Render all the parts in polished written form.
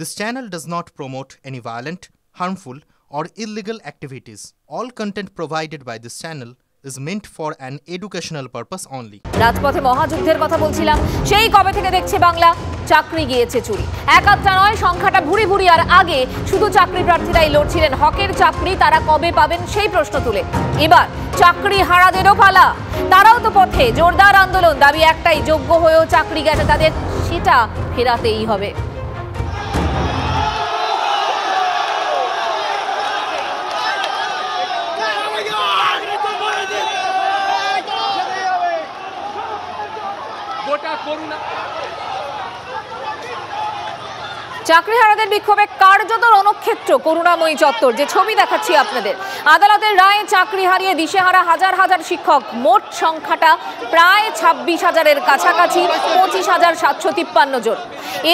This channel does not promote any violent, harmful, or illegal activities. All content provided by this channel is meant for an educational purpose only. রাজপথে মহাযুদ্ধের কথা বলছিলাম, সেই কবে থেকে দেখছে বাংলা চাকরি গিয়েছে চুরি। একাত্রা নয়, সংখ্যাটা ভুরি ভুরি। আর আগে শুধু চাকরি প্রার্থীরাই লড়ছিলেন হকের চাকরি, তারা কবে পাবেন সেই প্রশ্ন তুলে। এবার চাকরি হারাদেরও পালা, তারাও তো পথে। জোরদার আন্দোলন, দাবি একটাই, যোগ্য হয়েও চাকরি গেছে তাদের, সেটা ফেরাতেই হবে। চাকরিহারাদের বিক্ষোভে কার্যত রণক্ষেত্র করুণাময়ী চত্বর। যে ছবি দেখাচ্ছি আপনাদের, আদালতের রায়ে চাকরি হারিয়ে দিশেহারা হাজার হাজার শিক্ষক, মোট সংখ্যাটা প্রায় 26,000-এর কাছাকাছি, 25,753 জন।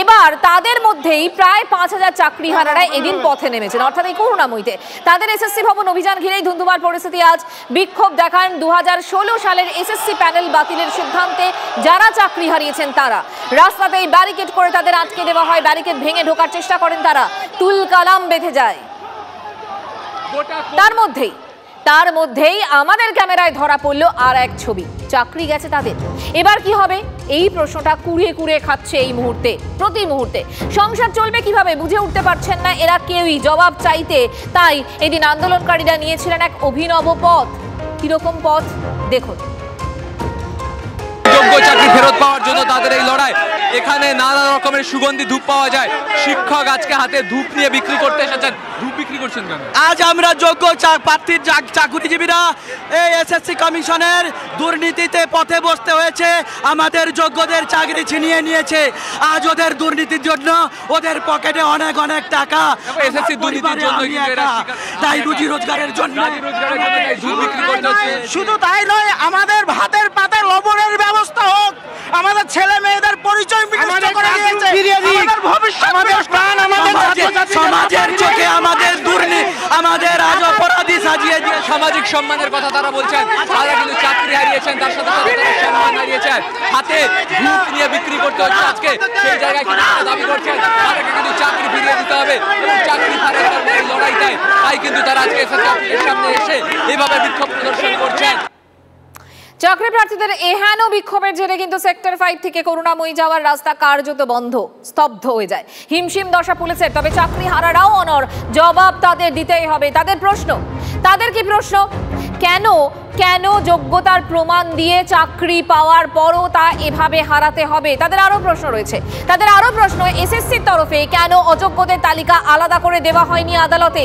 এবার তাদের মধ্যেই প্রায় 5,000 চাকরিহারারা এদিন পথে নেমেছেন, অর্থাৎ এই করুণাময়ীতে। তাদের এসএসসি ভবন অভিযান ঘিরেই ধুন্ধুমার পরিস্থিতি। আজ বিক্ষোভ দেখান 2016 সালের এসএসসি প্যানেল বাতিলের সিদ্ধান্তে যারা চাকরি হারিয়েছেন তারা। রাস্তাতেই ব্যারিকেড করে তাদের আটকে দেওয়া হয়, ব্যারিকেড ভেঙে ঢোকার চেষ্টা করেন তারা, তুল কালাম বেঁধে যায়। তার মধ্যেই আমাদের ক্যামেরায় ধরা পড়লো আর এক ছবি, চাকরি গেছে তাদের। এবার কি হবে এই প্রশ্নটা কুড়িয়ে কুড়িয়ে খাচ্ছে এই মুহূর্তে, প্রতি মুহূর্তে। সংসার চলবে কিভাবে বুঝে উঠতে পারছেন না এরা কেউই, জবাব চাইতে। তাই এদিন আন্দোলনকারীরা নিয়েছিলেন এক অভিনব পথ। কিরকম পথ দেখুন। যোগ্য চাকরি ফেরত পাওয়ার জন্য তাদের এই লড়াই। এখানে নানা রকমের সুগন্ধি ধূপ পাওয়া যায়। শিক্ষক আজকে হাতে ধূপ নিয়ে বিক্রি করতে এসেছেন। ধূপ বিক্রি করছেন কেন? আজ আমরা যোগ্য প্রার্থীর চাকরিজীবীরা এই এসএসসি কমিশনের দুর্নীতিতে পথে বসতে হয়েছে। আমাদের যোগ্যদের চাকরি ছিনিয়ে নিয়েছে। আজ ওদের দুর্নীতির জন্য ওদের পকেটে অনেক অনেক টাকা। এসএসসি দুর্নীতির জন্য তাই রুজি রোজগারের জন্য ধূপ বিক্রি করতে হচ্ছে। শুধু তাই নয়, আমাদের ভাতের পাতে লবণের ব্যবস্থা হোক, আমাদের ছেলে মেয়েদের পরিচয় সমাজের চোখে আমাদের দুর্নীতি, আমাদের আজ অপরাধী সাজিয়ে দিয়ে সামাজিক সম্মানের কথা তারা বলছেন। তারা কিন্তু চাকরি হারিয়েছেন, তার সাথে সম্মান হারিয়েছেন। হাতে ধূপ নিয়ে বিক্রি করতে হচ্ছে আজকে। সেই জায়গায় কিন্তু দাবি করছেন তাদেরকে কিন্তু চাকরি ফিরিয়ে দিতে হবে এবং চাকরি হারিয়ে লড়াই দেয়। তাই কিন্তু তারা আজকে এসএসসির সামনে এসে এইভাবে বিক্ষোভ প্রদর্শন করছেন। চাকরি প্রার্থীদের এহেন বিক্ষোভের জেরে কিন্তু সেক্টর 5 থেকে করুণাময়ী যাওয়ার রাস্তা কার্যত বন্ধ, স্তব্ধ হয়ে যায়। হিমশিম দশা পুলিশের। তবে চাকরি হারারাও অনর, জবাব তাদের দিতেই হবে। তাদের প্রশ্ন, তাদের কি প্রশ্ন? কেন যোগ্যতার প্রমাণ দিয়ে চাকরি পাওয়ার পরও তা এভাবে হারাতে হবে? তাদের আরো প্রশ্ন রয়েছে। তাদের আরো প্রশ্ন, এসএসসির তরফে কেন অযোগ্যদের তালিকা আলাদা করে দেওয়া হয়নি আদালতে?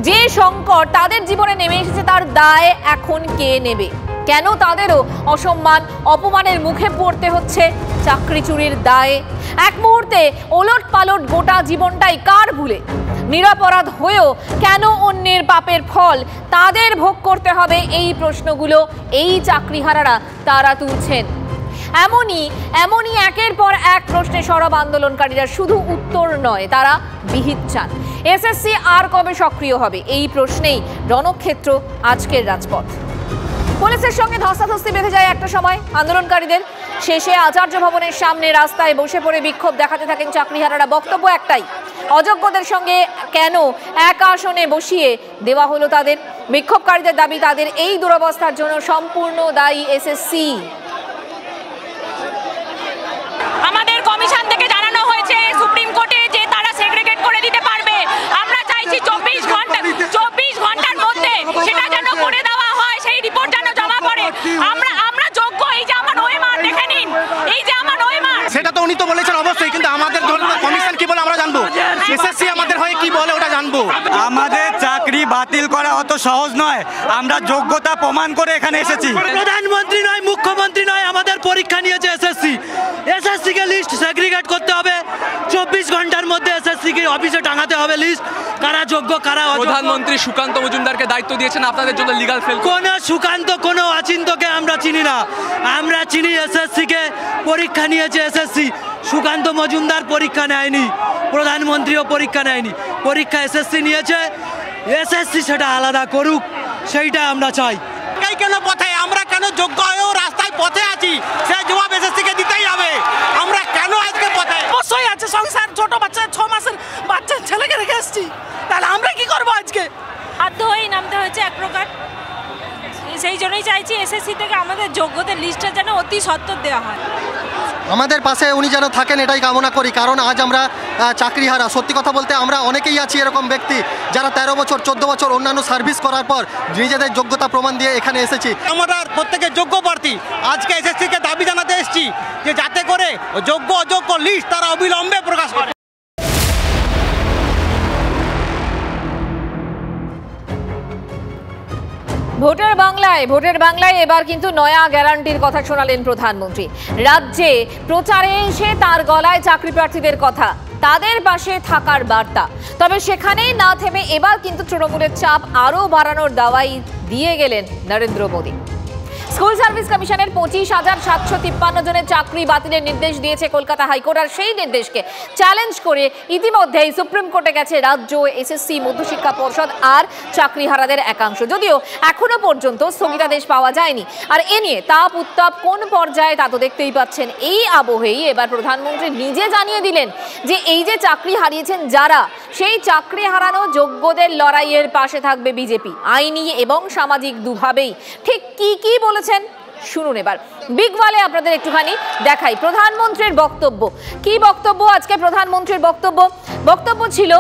যে সংকট তাদের জীবনে নেমে এসেছে তার দায় এখন কে নেবে? কেন তাদেরও অসম্মান অপমানের মুখে পড়তে হচ্ছে চাকরি চুরির দায়ে? এক মুহূর্তে ওলট পালট গোটা জীবনটাই কার ভুলে? নিরপরাধ হয়েও কেন অন্যের পাপের ফল তাদের ভোগ করতে হবে? এই প্রশ্নগুলো এই চাকরিহারারা তারা তুলছেন। এমনই একের পর এক প্রশ্নে সরব আন্দোলনকারীরা। শুধু উত্তর নয়, তারা বিহিত চান। এসএসসি আর কবে সক্রিয় হবে? এই প্রশ্নেই রণক্ষেত্র আজকের রাজপথ। পুলিশের সঙ্গে ধস্তাধস্তি বেঁধে যায় একটা সময় আন্দোলনকারীদের। শেষে আচার্য ভবনের সামনে রাস্তায় বসে পড়ে বিক্ষোভ দেখাতে থাকেন চাকরিহারারা। বক্তব্য একটাই, অযোগ্যদের সঙ্গে কেন এক আসনে বসিয়ে দেওয়া হলো তাদের? বিক্ষোভকারীদের দাবি তাদের এই দুরবস্থার জন্য সম্পূর্ণ দায়ী এসএসসি। আমাদের কমিশন থেকে জানানো হয়েছে সুপ্রিম কোর্টে যে তারা সেগ্রিগেট করে দিতে পারবে। আমরা চাইছি 24 ঘন্টার মধ্যে সেটা যেন করে দেওয়া হয়, সেই রিপোর্ট যেন জমা পড়ে। আমরা যোগ্য। এই যে আমার ওএমআর দেখে নিন, এই যে আমার ওএমআর, সেটা তো উনি তো বলেছেন অবশ্যই, কিন্তু আমাদের কমিশন কি বলে আমরা জানবো, এসএসসি আমাদের হয়ে কি বলে ওটা জানবো। আমাদের চাকরি বাতিল করা অত সহজ নয়, আমরা যোগ্যতা প্রমাণ করে এখানে এসেছি। প্রধানমন্ত্রী নয়, মুখ্যমন্ত্রী নয়, আমাদের পরীক্ষা নিয়েছে এসএসসি। এসএসসি কে লিস্ট সেগ্রিগেট করতে হবে, 24 ঘন্টার মধ্যে এসএসসি কে অফিসে টাঙাতে হবে লিস্ট, কারা যোগ্য কারা অযোগ্য। প্রধানমন্ত্রী সুকান্ত মজুমদারকে দায়িত্ব দিয়েছেন আপনাদের জন্য লিগ্যাল ফেল। কোন সুকান্ত, কোন অচিন্তকে আমরা চিনি না। আমরা চিনি এসএসসি কে পরীক্ষা নিয়েছে এসএসসি। সুকান্ত মজুমদার পরীক্ষা নেয়নি, প্রধানমন্ত্রীও পরীক্ষা নেয়নি। পরীক্ষা এসএসসি নিয়েছে, এসএসসি সেটা আলাদা করুক, সেইটা আমরা চাই। কেন পথে আমরা কেন যোগ্য হয়েও রাস্তায় পথে আছি, সেই জবাব এসএসসি কে দিতেই হবে। আমরা কেন আজকে পথে? অবশ্যই আছে সংসার, ছোট বাচ্চা 6 মাসের সেই জন্যই চাইছি এসএসসি থেকে আমাদের যোগ্যদের লিস্টটা যেন অতি সত্বর দেওয়া হয়। আমাদের পাশে উনি যেন থাকেন এটাই কামনা করি, কারণ আজ আমরা চাকরিহারা। সত্যি কথা বলতে আমরা অনেকেই আছি এরকম ব্যক্তি যারা 13 বছর 14 বছর অন্যান্য সার্ভিস করার পর নিজেদের যোগ্যতা প্রমাণ দিয়ে এখানে এসেছি। আমরা প্রত্যেকের যোগ্য প্রার্থী আজকে এসএসসিকে দাবি জানাতে এসেছি যে যাতে করে যোগ্য অযোগ্য লিস্ট তারা অবিলম্বে প্রকাশ করে। ভোটের বাংলায় এবার কিন্তু নয়া গ্যারান্টির কথা শোনালেন প্রধানমন্ত্রী। রাজ্যে প্রচারে এসে তার গলায় চাকরি প্রার্থীদের কথা, তাদের পাশে থাকার বার্তা। তবে সেখানেই না থেমে এবার কিন্তু তৃণমূলের চাপ আরও বাড়ানোর দাওয়াই দিয়ে গেলেন নরেন্দ্র মোদী। স্কুল সার্ভিস কমিশনের 25,753 জনের চাকরি বাতিলের নির্দেশ দিয়েছে কলকাতা হাইকোর্ট। আর সেই নির্দেশকে চ্যালেঞ্জ করে ইতিমধ্যেই সুপ্রিম কোর্টে গেছে রাজ্য এসএসসি, মধ্যশিক্ষা পর্ষদ আর চাকরিহারাদের একাংশ। যদিও এখনো পর্যন্ত স্থগিতাদেশ পাওয়া যায়নি। আর এ নিয়ে তাপ উত্তাপ কোন পর্যায়ে তা তো দেখতেই পাচ্ছেন। এই আবহেই এবার প্রধানমন্ত্রী নিজে জানিয়ে দিলেন যে এই যে চাকরি হারিয়েছেন যারা, সেই চাকরি হারানো যোগ্যদের লড়াইয়ের পাশে থাকবে বিজেপি, আইনি এবং সামাজিক দুভাবেই। ঠিক কি বলেছেন শুনুন এবার। বিগ ওয়ালে আপনাদের একটুখানি দেখাই প্রধানমন্ত্রীর বক্তব্য। কি বক্তব্য আজকে প্রধানমন্ত্রীর বক্তব্য ছিল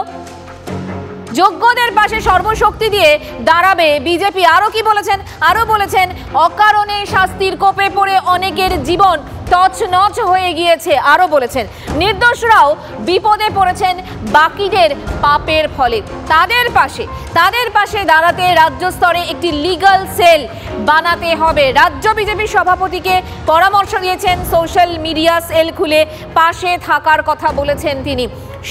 যোগ্যদের পাশে সর্বশক্তি দিয়ে দাঁড়াবে বিজেপি। আরো কি বলেছেন? আরো বলেছেন অকারণে শাস্তির কোপে পড়ে অনেকের জীবন তছনছ হয়ে গিয়েছে। আরো বলেছেন নির্দোষরাও বিপদে পড়েছেন বাকিদের পাপের ফলে। তাদের পাশে দাঁড়াতে রাজ্য স্তরে একটি লিগ্যাল সেল বানাতে হবে। রাজ্য বিজেপি সভাপতিকে পরামর্শ দিয়েছেন সোশ্যাল মিডিয়া সেল খুলে পাশে থাকার কথা বলেছেন তিনি।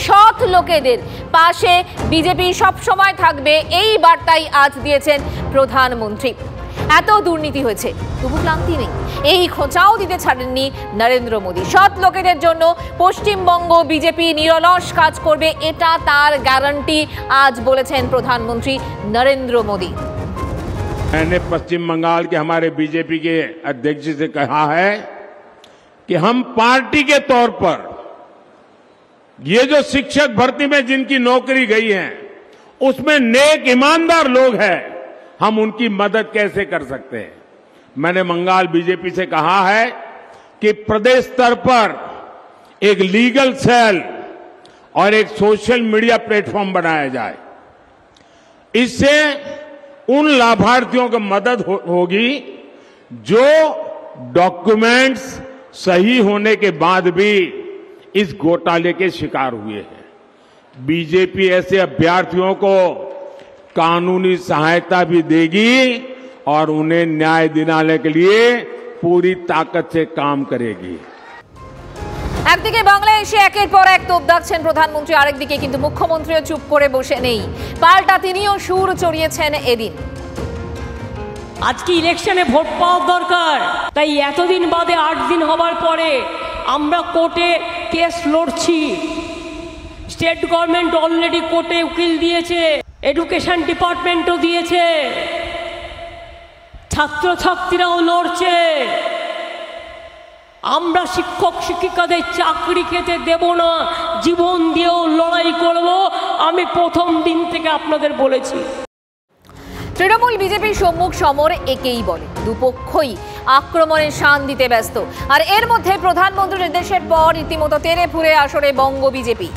সৎ লোকেদের পাশে বিজেপি সবসময় থাকবে, এই বার্তাই আজ দিয়েছেন প্রধানমন্ত্রী। এত দুর্নীতি হয়েছে তবু ক্লান্তি নেই, এই খোঁচাও দিতে ছাড়েননি নরেন্দ্র মোদী। সৎ লোকেদের জন্য পশ্চিমবঙ্গ বিজেপি নিরলস কাজ করবে, এটা তার গ্যারান্টি আজ বলেছেন প্রধানমন্ত্রী নরেন্দ্র মোদী। मैंने पश्चिम बंगाल के हमारे बीजेपी के अध्यक्ष से कहा है कि हम पार्टी के तौर पर ये जो शिक्षक भर्ती में जिनकी नौकरी गई है उसमें नेक ईमानदार लोग हैं, हम उनकी मदद कैसे कर सकते हैं। मैंने बंगाल बीजेपी से कहा है कि प्रदेश स्तर पर एक लीगल सेल और एक सोशल मीडिया प्लेटफॉर्म बनाया जाए। इससे उन लाभार्थियों को मदद होगी जो डॉक्यूमेंट्स सही होने के बाद भी इस घोटाले के शिकार हुए हैं। बीजेपी ऐसे अभ्यर्थियों को कानूनी सहायता भी देगी और उन्हें न्याय दिलाने के लिए पूरी ताकत से काम करेगी। একদিকে বাংলায় এসে একের পর এক তোপ দাগছেন প্রধানমন্ত্রী, আরেকদিকে কিন্তু মুখ্যমন্ত্রীও চুপ করে বসে নেই, পাল্টা তিনিও সুর চড়িয়েছেন এদিন। আজকে ইলেকশনে ভোট পাওয়ার দরকার, তাই এতদিন বাদে 8 দিন হবার পরে আমরা কোর্টে কেস লড়ছি। স্টেট গভর্নমেন্ট অলরেডি কোর্টে উকিল দিয়েছে, এডুকেশন ডিপার্টমেন্টও দিয়েছে, ছাত্রছাত্রীরাও লড়ছে। আমরা শিক্ষক শিক্ষিকাদের চাকরি খেতে দেব না, জীবন দিয়েও লড়াই করব, আমি প্রথম দিন থেকে আপনাদের বলেছি। তৃণমূল বিজেপির সম্মুখ সমর একেই বলে, দুপক্ষই আক্রমণের শান দিতে ব্যস্ত। আর এর মধ্যে প্রধানমন্ত্রীর নির্দেশের পর রীতিমতো তেড়ে ফুরে আসরে বঙ্গ বিজেপি।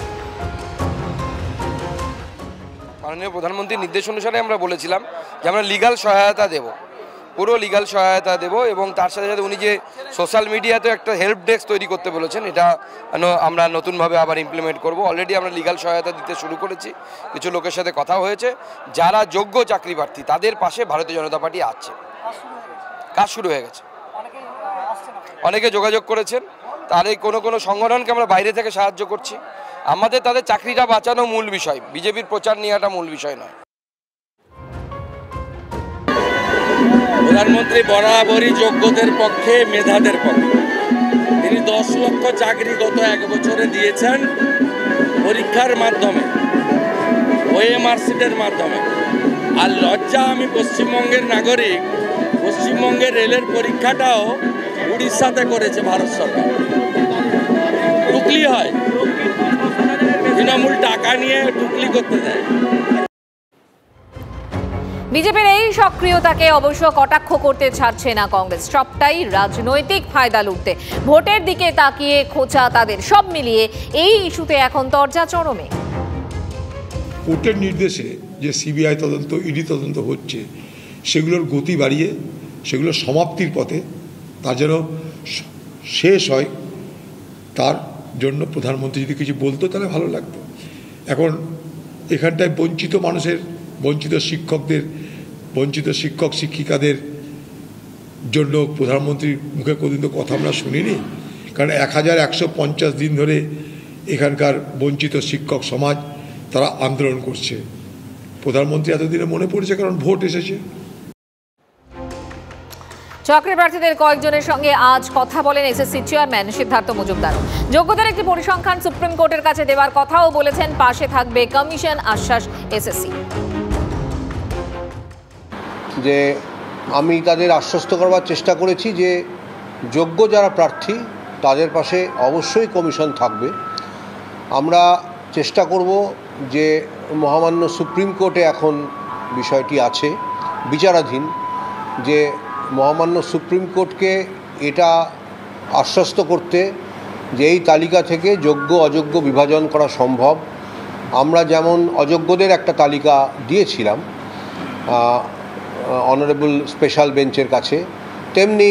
মাননীয় প্রধানমন্ত্রীর নির্দেশ অনুসারে আমরা বলেছিলাম যে আমরা লিগ্যাল সহায়তা দেব, পুরো লিগ্যাল সহায়তা দেব, এবং তার সাথে সাথে উনি যে সোশ্যাল মিডিয়াতে একটা হেল্প ডেস্ক তৈরি করতে বলেছেন, এটা আমরা নতুনভাবে আবার ইমপ্লিমেন্ট করব। অলরেডি আমরা লিগ্যাল সহায়তা দিতে শুরু করেছি, কিছু লোকের সাথে কথা হয়েছে, যারা যোগ্য চাকরি প্রার্থী তাদের পাশে ভারতীয় জনতা পার্টি আছে। কাজ শুরু হয়ে গেছে, অনেকে যোগাযোগ করেছেন, তার এই কোনো সংগঠনকে আমরা বাইরে থেকে সাহায্য করছি। আমাদের তাদের চাকরিটা বাঁচানো মূল বিষয়, বিজেপির প্রচার নেওয়াটা মূল বিষয় নয়। প্রধানমন্ত্রী বরাবরই যোগ্যদের পক্ষে, মেধাদের পক্ষে। তিনি 10 লক্ষ চাকরি গত 1 বছরে দিয়েছেন পরীক্ষার মাধ্যমে, ওএমআর সিটের মাধ্যমে। আর লজ্জা, আমি পশ্চিমবঙ্গের নাগরিক, পশ্চিমবঙ্গের রেলের পরীক্ষাটাও উড়িষ্যাতে করেছে ভারত সরকার। টুকলি হয়, তৃণমূল টাকা নিয়ে টুকলি করতে দেয়। বিজেপির এই সক্রিয়তাকে অবশ্য কটাক্ষ করতে ছাড়ছে না কংগ্রেস। সবটাই রাজনৈতিক ফায়দা লুটতে, ভোটের দিকে তাকিয়ে খোঁচা তাদের। সব মিলিয়ে এই ইস্যুতে এখন তরজা চরমে। কোর্টের নির্দেশে যে সিবিআই তদন্ত, ইডি তদন্ত হচ্ছে, সেগুলোর গতি বাড়িয়ে সেগুলোর সমাপ্তির পথে তা যেন শেষ হয়, তার জন্য প্রধানমন্ত্রী যদি কিছু বলতো তাহলে ভালো লাগতো। এখন এখানটায় বঞ্চিত মানুষের, বঞ্চিত শিক্ষকদের, বঞ্চিত শিক্ষক শিক্ষিকাদের জন্য প্রধানমন্ত্রীর মুখে কোনদিন তো কথা আমরা শুনিনি। কারণ 1150 দিন ধরে এখানকার বঞ্চিত শিক্ষক সমাজ তারা আন্দোলন করছে। প্রধানমন্ত্রী এতদিনে মনে পড়েছে কারণ ভোট এসেছে। চাকরি প্রার্থীদের কয়েকজনের সঙ্গে আজ কথা বলেন এসএসসি চেয়ারম্যান সিদ্ধার্থ মজুমদার। যোগ্যতার একটি পরিসংখ্যান সুপ্রিম কোর্টের কাছে দেওয়ার কথাও বলেছেন। পাশে থাকবে কমিশন, আশ্বাস এসএসসি। যে আমি তাদের আশ্বস্ত করবার চেষ্টা করেছি যে যোগ্য যারা প্রার্থী তাদের পাশে অবশ্যই কমিশন থাকবে। আমরা চেষ্টা করব যে মহামান্য সুপ্রিম কোর্টে এখন বিষয়টি আছে বিচারাধীন, যে মহামান্য সুপ্রিম কোর্টকে এটা আশ্বস্ত করতে যে এই তালিকা থেকে যোগ্য অযোগ্য বিভাজন করা সম্ভব। আমরা যেমন অযোগ্যদের একটা তালিকা দিয়েছিলাম অনারেবল স্পেশাল বেঞ্চের কাছে, তেমনি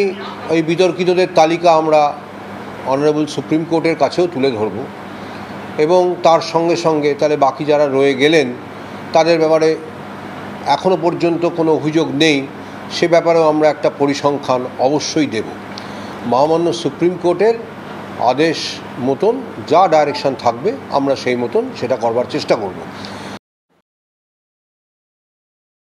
ওই বিতর্কিতদের তালিকা আমরা অনারেবল সুপ্রিম কোর্টের কাছেও তুলে ধরব এবং তার সঙ্গে সঙ্গে তাহলে বাকি যারা রয়ে গেলেন তাদের ব্যাপারে এখনও পর্যন্ত কোনো অভিযোগ নেই সে ব্যাপারেও আমরা একটা পরিসংখ্যান অবশ্যই দেব। মহামান্য সুপ্রিম কোর্টের আদেশ মতন যা ডাইরেকশন থাকবে আমরা সেই মতন সেটা করবার চেষ্টা করব।